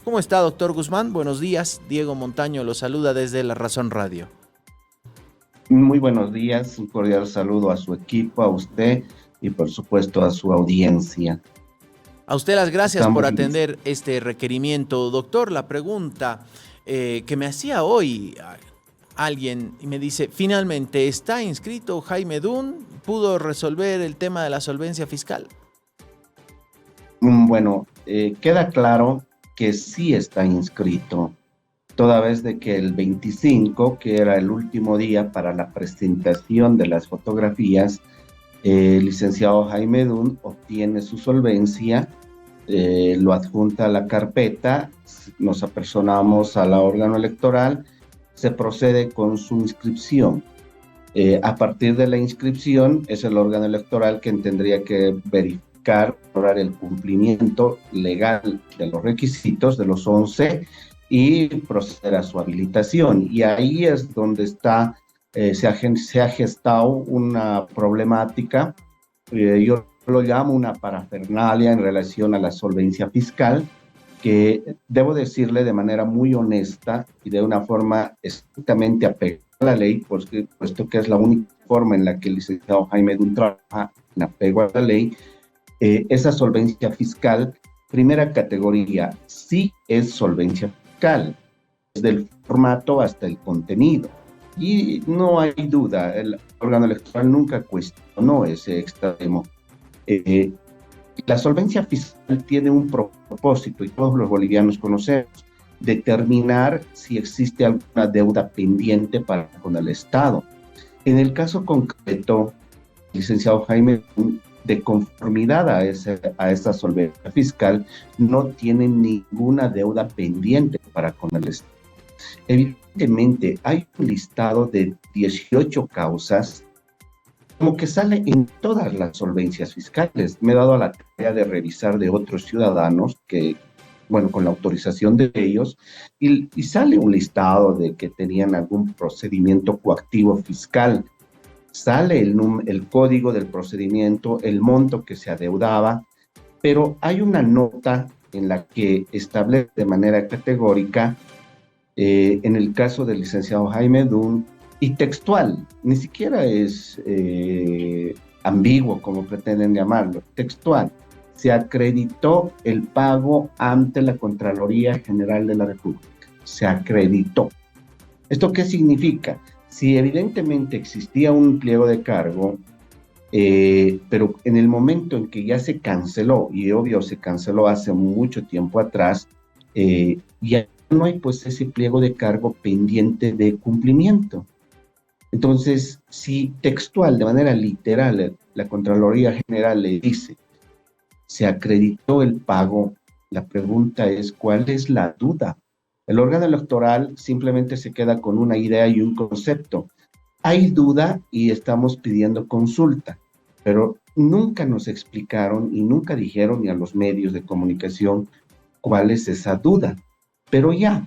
¿Cómo está, doctor Guzmán? Buenos días. Diego Montaño lo saluda desde La Razón Radio. Muy buenos días, un cordial saludo a su equipo, a usted y por supuesto a su audiencia. A usted las gracias por Estamos listos. atender este requerimiento. Doctor, la pregunta que me hacía hoy alguien y me dice, finalmente, ¿está inscrito Jaime Dun? ¿Pudo resolver el tema de la solvencia fiscal? Bueno, queda claro que sí está inscrito, toda vez de que el 25, que era el último día para la presentación de las fotografías, el licenciado Jaime Dun obtiene su solvencia, lo adjunta a la carpeta, nos apersonamos al órgano electoral, se procede con su inscripción. A partir de la inscripción es el órgano electoral quien tendría que verificar, valorar el cumplimiento legal de los requisitos de los 11 y proceder a su habilitación. Y ahí es donde se ha gestado una problemática, yo lo llamo una parafernalia en relación a la solvencia fiscal, que debo decirle de manera muy honesta y de una forma estrictamente apegada a la ley, puesto que es la única forma en la que el licenciado Jaime Dun trabaja en apego a la ley, esa solvencia fiscal, primera categoría, sí es solvencia fiscal, desde el formato hasta el contenido. Y no hay duda, el órgano electoral nunca cuestionó ese extremo. Eh, la solvencia fiscal tiene un propósito, y todos los bolivianos conocemos, determinar si existe alguna deuda pendiente con el Estado. En el caso concreto, el licenciado Jaime, de conformidad a esa solvencia fiscal, no tiene ninguna deuda pendiente con el Estado. Evidentemente, hay un listado de 18 causas como que sale en todas las solvencias fiscales. Me he dado a la tarea de revisar de otros ciudadanos que, bueno, con la autorización de ellos, y sale un listado de que tenían algún procedimiento coactivo fiscal. Sale el código del procedimiento, el monto que se adeudaba, pero hay una nota en la que establece de manera categórica, en el caso del licenciado Jaime Dun, y textual, ni siquiera es ambiguo como pretenden llamarlo, textual, se acreditó el pago ante la Contraloría General de la República, se acreditó. ¿Esto qué significa? Si evidentemente existía un pliego de cargo, pero en el momento en que ya se canceló, y obvio se canceló hace mucho tiempo atrás, ya no hay pues ese pliego de cargo pendiente de cumplimiento. Entonces, si textual, de manera literal, la Contraloría General le dice, se acreditó el pago, la pregunta es, ¿cuál es la duda? El órgano electoral simplemente se queda con una idea y un concepto. Hay duda y estamos pidiendo consulta, pero nunca nos explicaron y nunca dijeron ni a los medios de comunicación cuál es esa duda. Pero ya,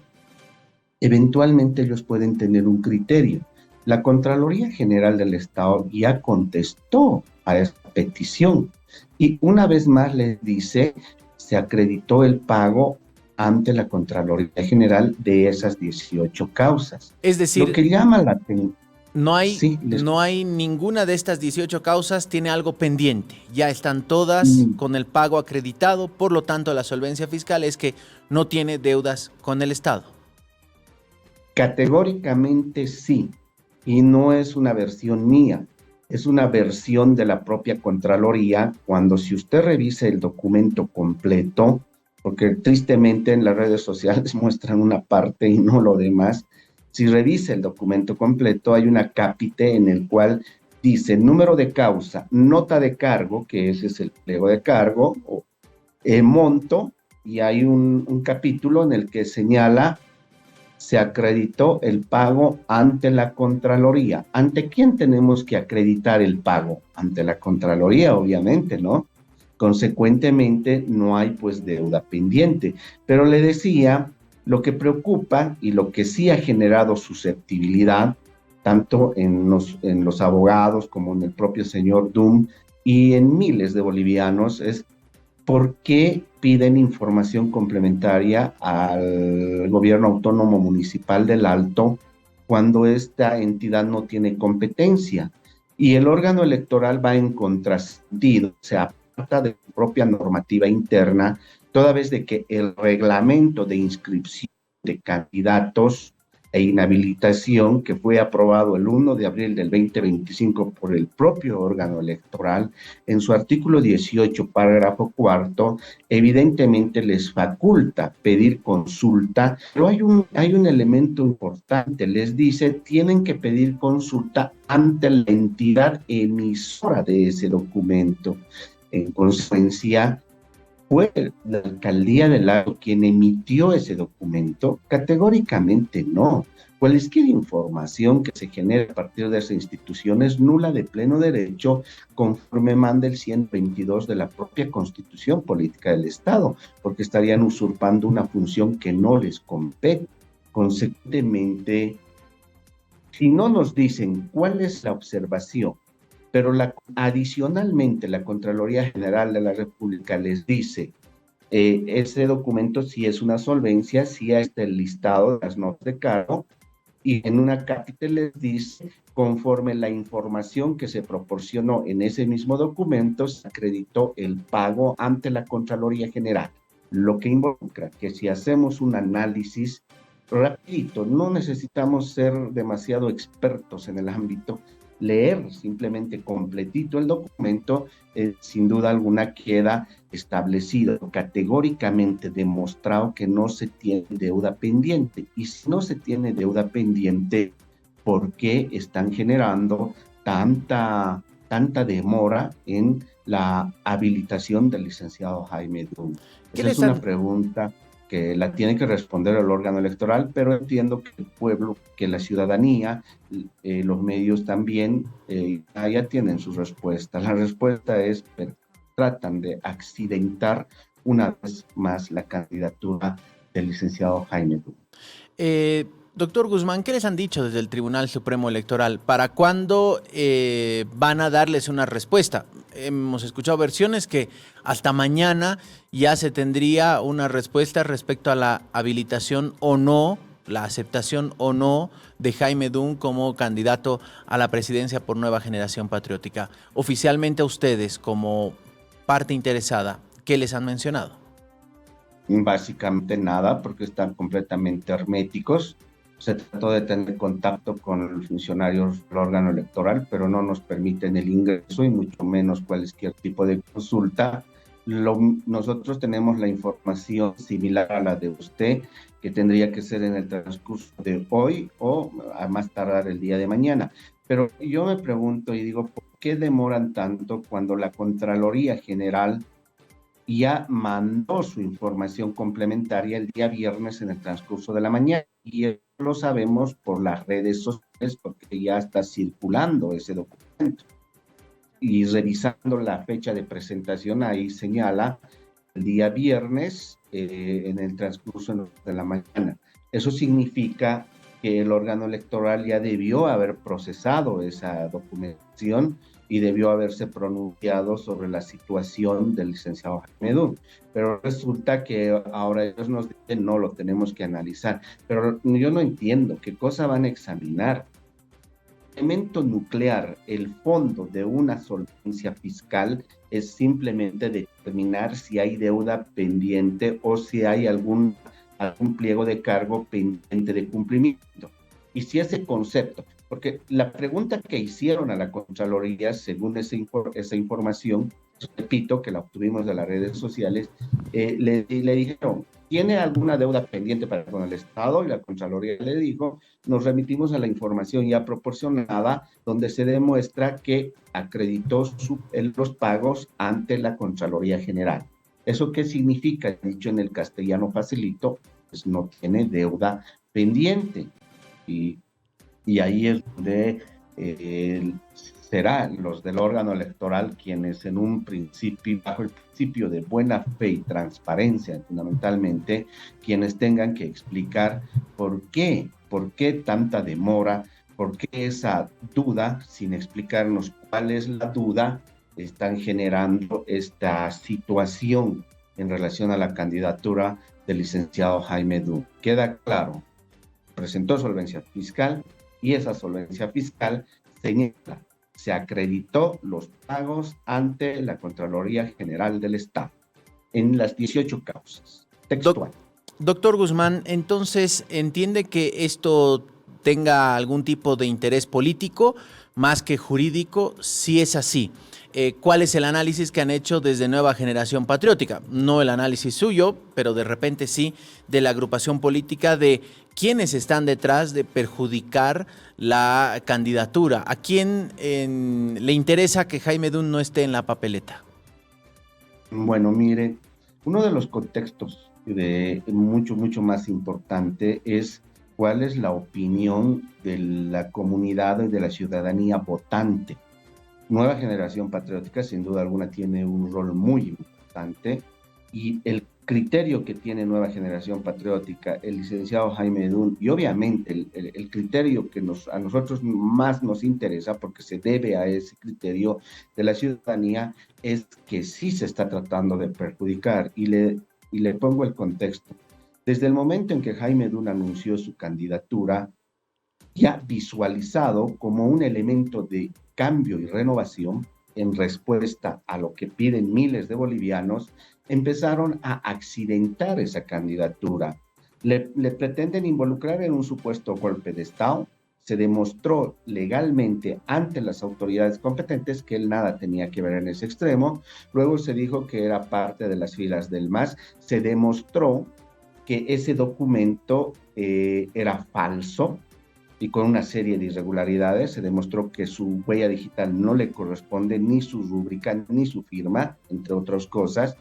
eventualmente ellos pueden tener un criterio. La Contraloría General del Estado ya contestó a esa petición y una vez más les dice, se acreditó el pago ante la Contraloría General de esas 18 causas. Es Lo decir, que llama la atención, no sí, hay ninguna de estas 18 causas tiene algo pendiente. Ya están todas con el pago acreditado, por lo tanto la solvencia fiscal es que no tiene deudas con el Estado. categóricamente sí, y no es una versión mía, es una versión de la propia Contraloría, cuando si usted revisa el documento completo, porque tristemente en las redes sociales muestran una parte y no lo demás, si revisa el documento completo hay un acápite en el cual dice número de causa, nota de cargo, que ese es el pliego de cargo, o monto, y hay un capítulo en el que señala se acreditó el pago ante la Contraloría. ¿Ante quién tenemos que acreditar el pago? Ante la Contraloría, obviamente, ¿no? Consecuentemente, no hay pues deuda pendiente. Pero le decía, lo que preocupa y lo que sí ha generado susceptibilidad, tanto en los abogados como en el propio señor Dun y en miles de bolivianos, es por qué piden información complementaria al gobierno autónomo municipal del Alto cuando esta entidad no tiene competencia. Y el órgano electoral va en contrasentido, se aparta de su propia normativa interna, toda vez de que el reglamento de inscripción de candidatos e inhabilitación que fue aprobado el 1 de abril del 2025 por el propio órgano electoral, en su artículo 18, párrafo cuarto, evidentemente les faculta pedir consulta, pero hay un elemento importante, les dice, tienen que pedir consulta ante la entidad emisora de ese documento. En consecuencia, ¿fue la alcaldía del Lago quien emitió ese documento? Categóricamente no. Cualquier información que se genere a partir de esa institución es nula de pleno derecho, conforme manda el 122 de la propia Constitución Política del Estado, porque estarían usurpando una función que no les compete. Consecuentemente, si no nos dicen cuál es la observación, pero adicionalmente la Contraloría General de la República les dice, ese documento sí es una solvencia, sí está el listado de las notas de cargo, y en una cápita les dice, conforme la información que se proporcionó en ese mismo documento, se acreditó el pago ante la Contraloría General, lo que involucra que si hacemos un análisis rapidito, no necesitamos ser demasiado expertos en el ámbito, leer simplemente completito el documento, sin duda alguna queda establecido, categóricamente demostrado que no se tiene deuda pendiente. Y si no se tiene deuda pendiente, ¿por qué están generando tanta demora en la habilitación del licenciado Jaime Dun? Esa es una pregunta que la tiene que responder el órgano electoral, pero entiendo que el pueblo, que la ciudadanía, los medios también ya tienen sus respuestas. La respuesta es, tratan de accidentar una vez más la candidatura del licenciado Jaime Dun. Doctor Guzmán, ¿qué les han dicho desde el Tribunal Supremo Electoral? ¿Para cuándo van a darles una respuesta? Hemos escuchado versiones que hasta mañana ya se tendría una respuesta respecto a la habilitación o no, la aceptación o no de Jaime Dun como candidato a la presidencia por Nueva Generación Patriótica. Oficialmente a ustedes, como parte interesada, ¿qué les han mencionado? Básicamente nada, porque están completamente herméticos. Se trató de tener contacto con los funcionarios del órgano electoral, pero no nos permiten el ingreso y mucho menos cualquier tipo de consulta. Nosotros tenemos la información similar a la de usted, que tendría que ser en el transcurso de hoy o a más tardar el día de mañana. Pero yo me pregunto y digo, ¿por qué demoran tanto cuando la Contraloría General ya mandó su información complementaria el día viernes en el transcurso de la mañana? Y lo sabemos por las redes sociales, porque ya está circulando ese documento. Y revisando la fecha de presentación, ahí señala el día viernes en el transcurso de la mañana. Eso significa que el órgano electoral ya debió haber procesado esa documentación y debió haberse pronunciado sobre la situación del licenciado Jaime Dun. Pero resulta que ahora ellos nos dicen, no, lo tenemos que analizar. Pero yo no entiendo qué cosa van a examinar. Elemento nuclear, el fondo de una solvencia fiscal es simplemente determinar si hay deuda pendiente o si hay algún pliego de cargo pendiente de cumplimiento. Y si ese concepto, porque la pregunta que hicieron a la Contraloría, según esa información, repito que la obtuvimos de las redes sociales, le dijeron, ¿tiene alguna deuda pendiente con el Estado? Y la Contraloría le dijo, nos remitimos a la información ya proporcionada, donde se demuestra que acreditó los pagos ante la Contraloría General. ¿Eso qué significa? Dicho en el castellano facilito, pues no tiene deuda pendiente. Y ahí es donde serán los del órgano electoral quienes en un principio, bajo el principio de buena fe y transparencia fundamentalmente, quienes tengan que explicar por qué tanta demora, por qué esa duda, sin explicarnos cuál es la duda, están generando esta situación en relación a la candidatura del licenciado Jaime Dun. Queda claro, presentó solvencia fiscal y esa solvencia fiscal señala, se acreditó los pagos ante la Contraloría General del Estado en las 18 causas. Textual. Doctor Guzmán, entonces, ¿entiende que esto tenga algún tipo de interés político más que jurídico? Si es así, ¿cuál es el análisis que han hecho desde Nueva Generación Patriótica? No el análisis suyo, pero de repente sí, de la agrupación política, de quiénes están detrás de perjudicar la candidatura. ¿A quién le interesa que Jaime Dun no esté en la papeleta? Bueno, mire, uno de los contextos mucho más importante es cuál es la opinión de la comunidad y de la ciudadanía votante. Nueva Generación Patriótica, sin duda alguna, tiene un rol muy importante y el criterio que tiene Nueva Generación Patriótica, el licenciado Jaime Dun, y obviamente el criterio que a nosotros más nos interesa, porque se debe a ese criterio de la ciudadanía, es que sí se está tratando de perjudicar. Y le pongo el contexto. Desde el momento en que Jaime Dun anunció su candidatura, ya visualizado como un elemento de cambio y renovación en respuesta a lo que piden miles de bolivianos, empezaron a accidentar esa candidatura. Le pretenden involucrar en un supuesto golpe de Estado. Se demostró legalmente ante las autoridades competentes que él nada tenía que ver en ese extremo. Luego se dijo que era parte de las filas del MAS. Se demostró que ese documento era falso y con una serie de irregularidades. Se demostró que su huella digital no le corresponde, ni su rúbrica, ni su firma, entre otras cosas.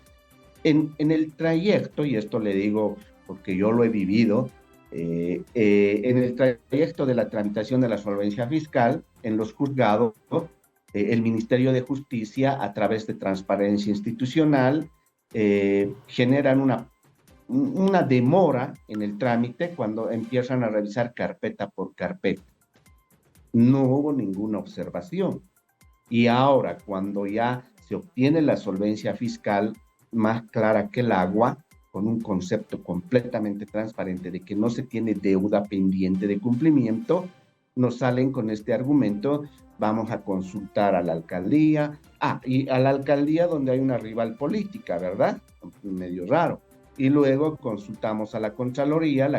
En el trayecto, y esto le digo porque yo lo he vivido, en el trayecto de la tramitación de la solvencia fiscal, en los juzgados, el Ministerio de Justicia, a través de transparencia institucional, generan una demora en el trámite cuando empiezan a revisar carpeta por carpeta. No hubo ninguna observación. Y ahora, cuando ya se obtiene la solvencia fiscal más clara que el agua, con un concepto completamente transparente de que no se tiene deuda pendiente de cumplimiento, nos salen con este argumento: vamos a consultar a la alcaldía. Y a la alcaldía donde hay una rival política, ¿verdad? Medio raro. Y luego consultamos a la Contraloría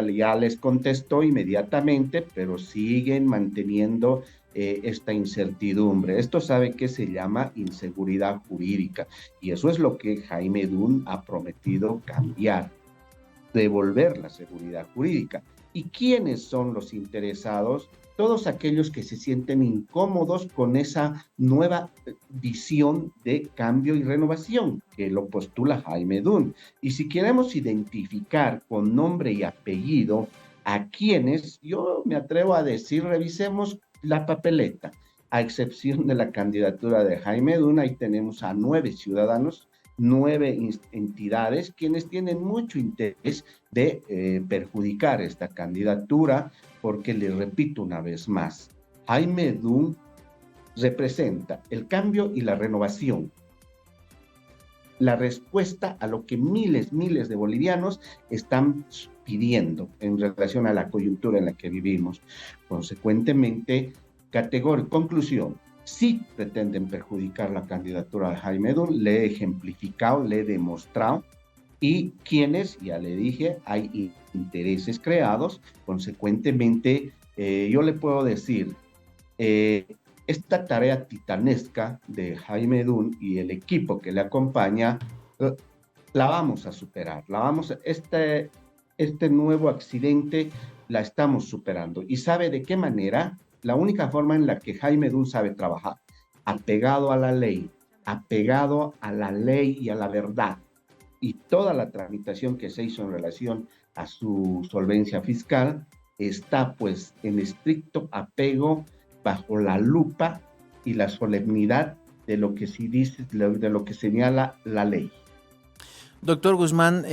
ya les contestó inmediatamente, pero siguen manteniendo esta incertidumbre. Esto sabe que se llama inseguridad jurídica, y eso es lo que Jaime Dun ha prometido cambiar, devolver la seguridad jurídica. ¿Y quiénes son los interesados? Todos aquellos que se sienten incómodos con esa nueva visión de cambio y renovación que lo postula Jaime Dun. Y si queremos identificar con nombre y apellido a quienes, yo me atrevo a decir, revisemos la papeleta. A excepción de la candidatura de Jaime Dun, ahí tenemos a 9 ciudadanos, 9 entidades, quienes tienen mucho interés de perjudicar esta candidatura, porque le repito una vez más, Jaime Dun representa el cambio y la renovación, la respuesta a lo que miles de bolivianos están pidiendo en relación a la coyuntura en la que vivimos. Consecuentemente, conclusión, sí pretenden perjudicar la candidatura de Jaime Dun, le he ejemplificado, le he demostrado, y quienes, ya le dije, hay intereses creados. Consecuentemente, yo le puedo decir, esta tarea titanesca de Jaime Dun y el equipo que le acompaña, la vamos a superar, este nuevo accidente la estamos superando. ¿Y sabe de qué manera? La única forma en la que Jaime Dun sabe trabajar, apegado a la ley y a la verdad. Y toda la tramitación que se hizo en relación a su solvencia fiscal está pues en estricto apego, bajo la lupa y la solemnidad de lo que sí dice, de lo que señala la ley. Doctor Guzmán,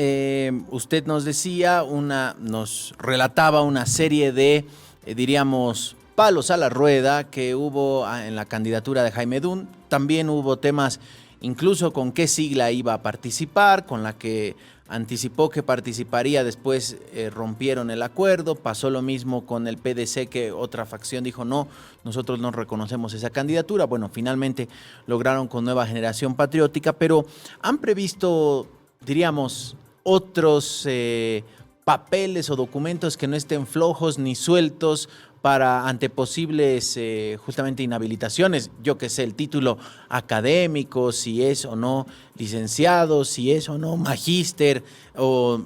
usted nos decía, nos relataba una serie de, diríamos, palos a la rueda que hubo en la candidatura de Jaime Dun. También hubo temas incluso con qué sigla iba a participar, con la que anticipó que participaría, después rompieron el acuerdo. Pasó lo mismo con el PDC, que otra facción dijo no, nosotros no reconocemos esa candidatura. Bueno, finalmente lograron con Nueva Generación Patriótica, pero han previsto, diríamos, otros papeles o documentos que no estén flojos ni sueltos para ante posibles justamente inhabilitaciones, yo que sé, el título académico, si es o no licenciado, si es o no magíster, o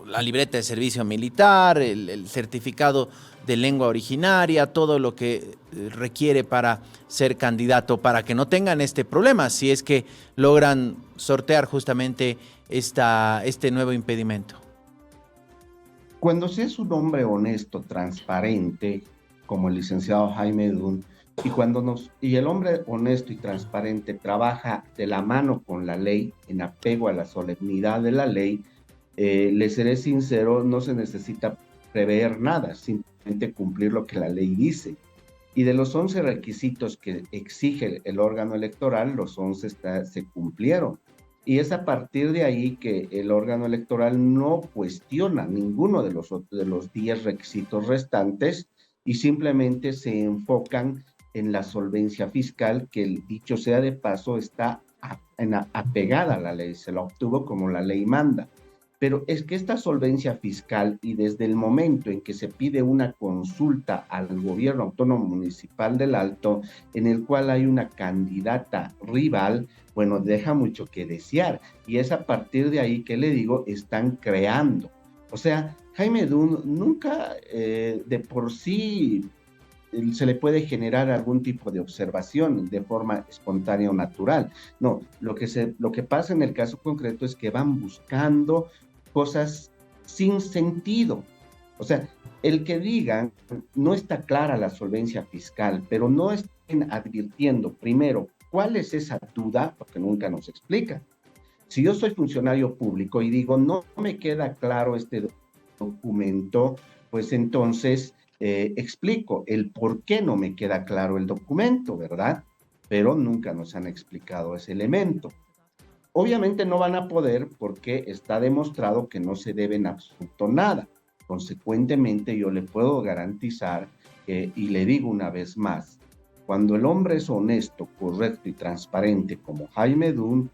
la libreta de servicio militar, el certificado de lengua originaria, todo lo que requiere para ser candidato, para que no tengan este problema, si es que logran sortear justamente este nuevo impedimento. Cuando se es un hombre honesto, transparente, como el licenciado Jaime Dunn, y el hombre honesto y transparente trabaja de la mano con la ley, en apego a la solemnidad de la ley, le seré sincero, no se necesita prever nada, simplemente cumplir lo que la ley dice. Y de los 11 requisitos que exige el órgano electoral, los 11 se cumplieron. Y es a partir de ahí que el órgano electoral no cuestiona ninguno de los 10 requisitos restantes y simplemente se enfocan en la solvencia fiscal, que dicho sea de paso está apegada a la ley, se la obtuvo como la ley manda. Pero es que esta solvencia fiscal, y desde el momento en que se pide una consulta al gobierno autónomo municipal del Alto, en el cual hay una candidata rival, bueno, deja mucho que desear. Y es a partir de ahí que le digo, están creando. O sea, Jaime Dunn nunca de por sí se le puede generar algún tipo de observación de forma espontánea o natural. No, lo que pasa en el caso concreto es que van buscando cosas sin sentido. O sea, el que digan no está clara la solvencia fiscal, pero no estén advirtiendo primero cuál es esa duda, porque nunca nos explica. Si yo soy funcionario público y digo no me queda claro este documento, pues entonces explico el por qué no me queda claro el documento, ¿verdad? Pero nunca nos han explicado ese elemento. Obviamente no van a poder porque está demostrado que no se debe en absoluto nada. Consecuentemente, yo le puedo garantizar, y le digo una vez más, cuando el hombre es honesto, correcto y transparente como Jaime Dunn,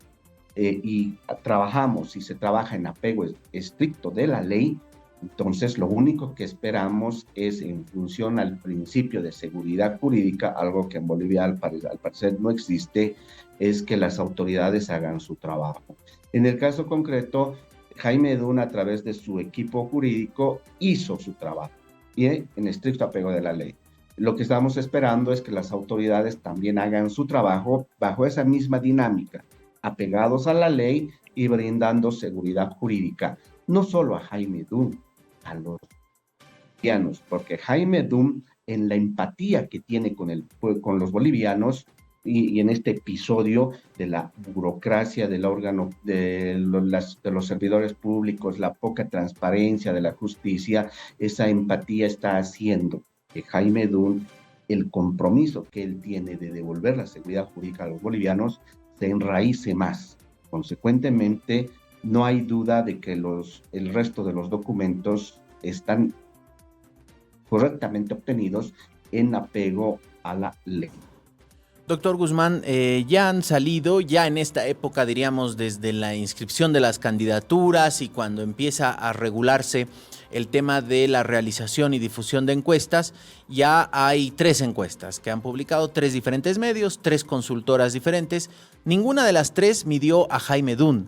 y trabajamos y se trabaja en apego estricto de la ley, entonces lo único que esperamos es, en función al principio de seguridad jurídica, algo que en Bolivia al parecer no existe, es que las autoridades hagan su trabajo. En el caso concreto, Jaime Dunn, a través de su equipo jurídico, hizo su trabajo y en estricto apego de la ley. Lo que estamos esperando es que las autoridades también hagan su trabajo bajo esa misma dinámica, apegados a la ley y brindando seguridad jurídica, no solo a Jaime Dunn, a los bolivianos, porque Jaime Dunn, en la empatía que tiene con los bolivianos, y en este episodio de la burocracia del órgano, de los servidores públicos, la poca transparencia de la justicia, esa empatía está haciendo que Jaime Dunn, el compromiso que él tiene de devolver la seguridad jurídica a los bolivianos, se enraíce más. Consecuentemente, no hay duda de que el resto de los documentos están correctamente obtenidos en apego a la ley. Doctor Guzmán, ya han salido, ya en esta época, diríamos, desde la inscripción de las candidaturas y cuando empieza a regularse el tema de la realización y difusión de encuestas, ya hay 3 encuestas que han publicado 3 diferentes medios, 3 consultoras diferentes. Ninguna de las 3 midió a Jaime Dunn.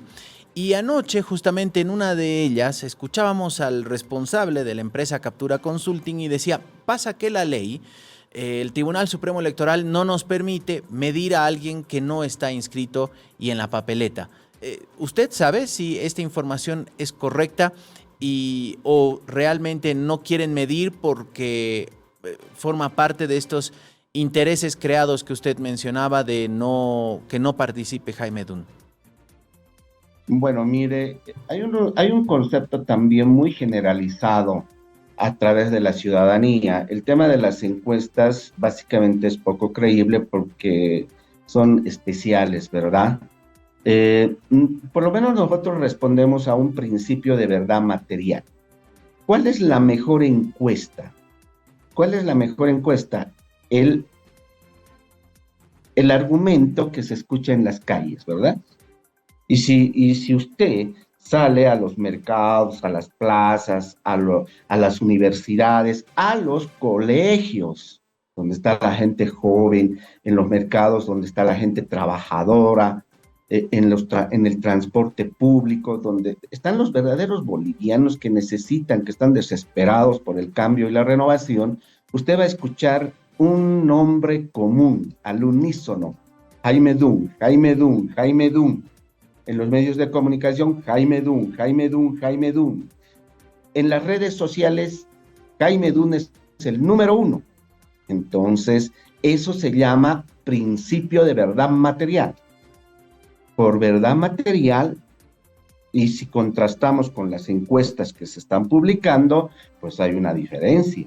Y anoche, justamente en una de ellas, escuchábamos al responsable de la empresa Captura Consulting y decía, pasa que la ley, el Tribunal Supremo Electoral no nos permite medir a alguien que no está inscrito y en la papeleta. ¿Usted sabe si esta información es correcta o realmente no quieren medir porque forma parte de estos intereses creados que usted mencionaba de que no participe Jaime Dunn? Bueno, mire, hay un concepto también muy generalizado a través de la ciudadanía. El tema de las encuestas básicamente es poco creíble porque son especiales, ¿verdad? Por lo menos nosotros respondemos a un principio de verdad material. ¿Cuál es la mejor encuesta? ¿Cuál es la mejor encuesta? El, el argumento que se escucha en las calles, ¿verdad? Y si usted sale a los mercados, a las plazas, a las universidades, a los colegios, donde está la gente joven, en los mercados donde está la gente trabajadora, en el transporte público, donde están los verdaderos bolivianos que necesitan, que están desesperados por el cambio y la renovación, usted va a escuchar un nombre común, al unísono: Jaime Dun, Jaime Dun, Jaime Dun. En los medios de comunicación, Jaime Dun, Jaime Dun, Jaime Dun. En las redes sociales, Jaime Dun es el número uno. Entonces, eso se llama principio de verdad material. Por verdad material, y si contrastamos con las encuestas que se están publicando, pues hay una diferencia.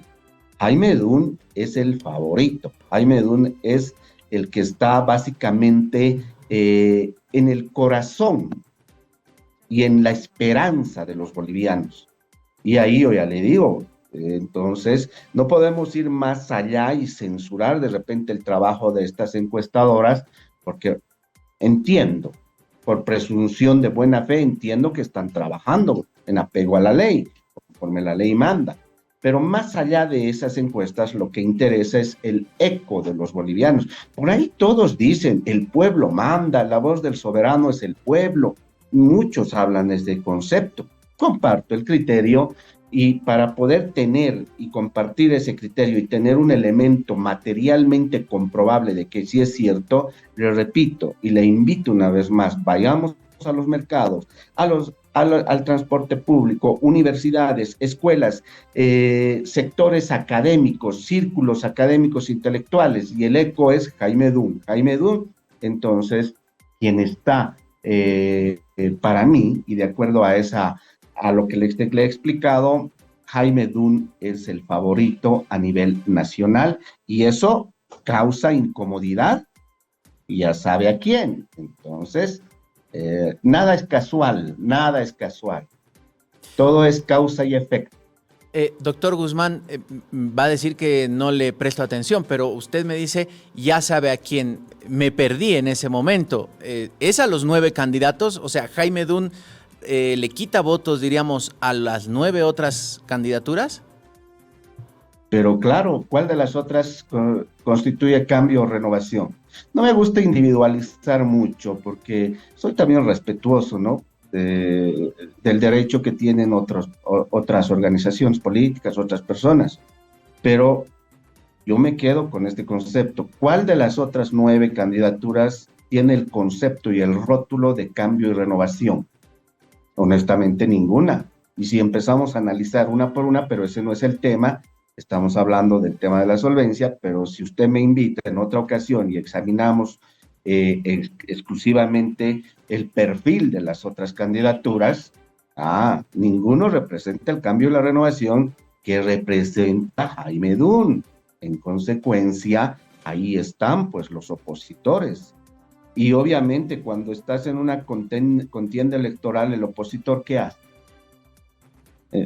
Jaime Dun es el favorito. Jaime Dun es el que está básicamente en el corazón y en la esperanza de los bolivianos. Y ahí yo ya le digo, entonces no podemos ir más allá y censurar de repente el trabajo de estas encuestadoras, porque entiendo, por presunción de buena fe, entiendo que están trabajando en apego a la ley, conforme la ley manda. Pero más allá de esas encuestas, lo que interesa es el eco de los bolivianos. Por ahí todos dicen, el pueblo manda, la voz del soberano es el pueblo. Muchos hablan desde concepto. Comparto el criterio, y para poder tener y compartir ese criterio y tener un elemento materialmente comprobable de que sí es cierto, le repito y le invito una vez más: vayamos a los mercados, al transporte público, universidades, escuelas, sectores académicos, círculos académicos intelectuales, y el eco es Jaime Dun. Jaime Dun, entonces, quien está para mí, y de acuerdo a lo que le he explicado, Jaime Dun es el favorito a nivel nacional, y eso causa incomodidad, y ya sabe a quién. Entonces, nada es casual, nada es casual. Todo es causa y efecto. Doctor Guzmán, va a decir que no le presto atención, pero usted me dice, ya sabe a quién. Me perdí en ese momento. ¿Es a los 9 candidatos? O sea, Jaime Dun le quita votos, diríamos, a las 9 otras candidaturas. Pero claro, ¿cuál de las otras constituye cambio o renovación? No me gusta individualizar mucho, porque soy también respetuoso, ¿no? Del derecho que tienen otras organizaciones políticas, otras personas. Pero yo me quedo con este concepto. ¿Cuál de las otras 9 candidaturas tiene el concepto y el rótulo de cambio y renovación? Honestamente, ninguna. Y si empezamos a analizar una por una, pero ese no es el tema, estamos hablando del tema de la solvencia, pero si usted me invita en otra ocasión y examinamos exclusivamente el perfil de las otras candidaturas, ninguno representa el cambio y la renovación que representa Jaime Dun. En consecuencia, ahí están pues los opositores. Y obviamente cuando estás en una contienda electoral, el opositor, ¿qué hace?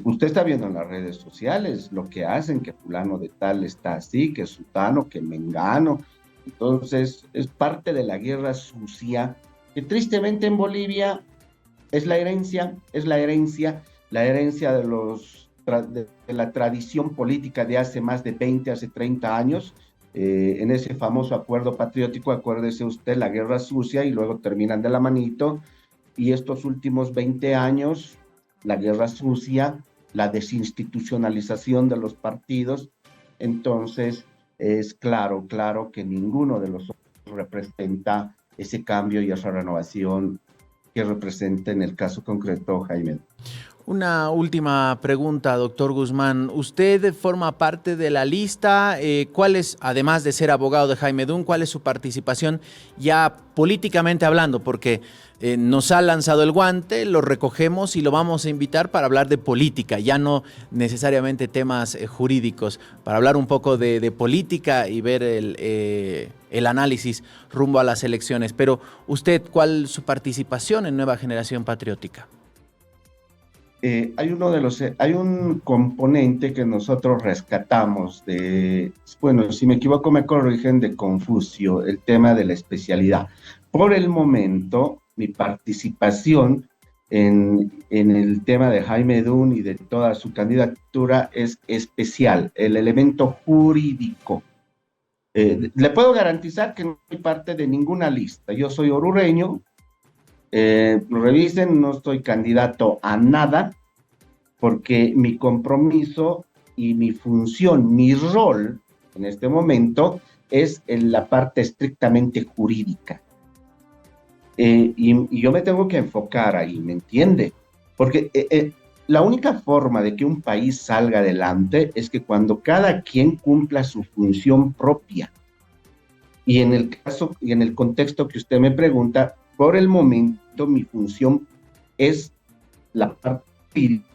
Usted está viendo en las redes sociales lo que hacen, que fulano de tal está así, que sutano, que mengano. Entonces, es parte de la guerra sucia, que tristemente en Bolivia es la herencia de la tradición política de hace más de 20, hace 30 años. En ese famoso acuerdo patriótico, acuérdese usted, la guerra sucia, y luego terminan de la manito. Y estos últimos 20 años, la guerra sucia, la desinstitucionalización de los partidos. Entonces, es claro que ninguno de los otros representa ese cambio y esa renovación que representa en el caso concreto Jaime. Una última pregunta, doctor Guzmán. ¿Usted forma parte de la lista? ¿Cuál es, además de ser abogado de Jaime Dun, cuál es su participación ya políticamente hablando? Porque nos ha lanzado el guante, lo recogemos y lo vamos a invitar para hablar de política, ya no necesariamente temas jurídicos, para hablar un poco de política y ver el análisis rumbo a las elecciones. Pero usted, ¿cuál es su participación en Nueva Generación Patriótica? Hay un componente que nosotros rescatamos bueno, si me equivoco me corrigen, de Confucio, el tema de la especialidad. Por el momento, mi participación en el tema de Jaime Dun y de toda su candidatura es especial, el elemento jurídico. Le puedo garantizar que no soy parte de ninguna lista. Yo soy orureño, lo revisen, no soy candidato a nada, porque mi compromiso y mi función, mi rol en este momento es en la parte estrictamente jurídica. Y yo me tengo que enfocar ahí, ¿me entiende? Porque la única forma de que un país salga adelante es que cuando cada quien cumpla su función propia. Y en el contexto que usted me pregunta, por el momento mi función es la parte jurídica.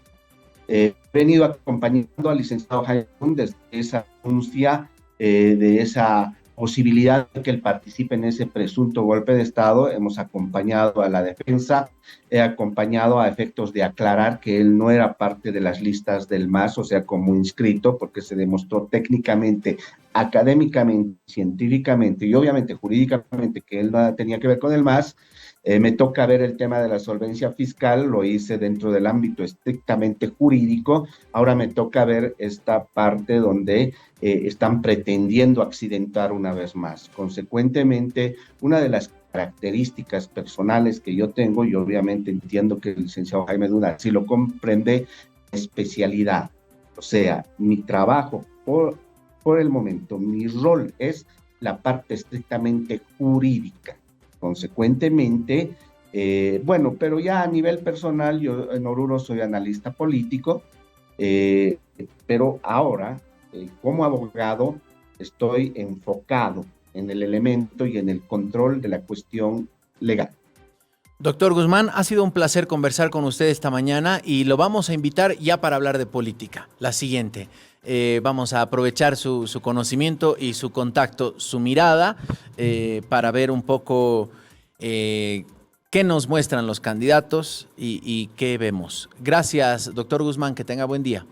He venido acompañando al licenciado Jaime Dun desde esa anuncia de esa posibilidad de que él participe en ese presunto golpe de Estado. Hemos acompañado a la defensa, he acompañado a efectos de aclarar que él no era parte de las listas del MAS, o sea, como inscrito, porque se demostró técnicamente, académicamente, científicamente y obviamente jurídicamente que él no tenía que ver con el MAS. Me toca ver el tema de la solvencia fiscal, lo hice dentro del ámbito estrictamente jurídico. Ahora me toca ver esta parte donde están pretendiendo accidentar una vez más. Consecuentemente, una de las características personales que yo tengo, y obviamente entiendo que el licenciado Jaime Dun así lo comprende, especialidad. O sea, mi trabajo por el momento, mi rol es la parte estrictamente jurídica. Consecuentemente, bueno, pero ya a nivel personal, yo en Oruro soy analista político, pero ahora, como abogado, estoy enfocado en el elemento y en el control de la cuestión legal. Doctor Guzmán, ha sido un placer conversar con usted esta mañana y lo vamos a invitar ya para hablar de política. La siguiente. Vamos a aprovechar su conocimiento y su contacto, su mirada, para ver un poco qué nos muestran los candidatos y qué vemos. Gracias, doctor Guzmán, que tenga buen día.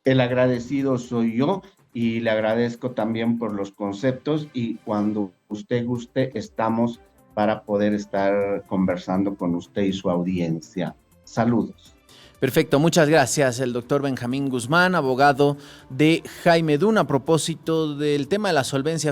El agradecido soy yo y le agradezco también por los conceptos, y cuando usted guste estamos para poder estar conversando con usted y su audiencia. Saludos. Perfecto, muchas gracias. El doctor Benjamín Guzmán, abogado de Jaime Dun, a propósito del tema de la solvencia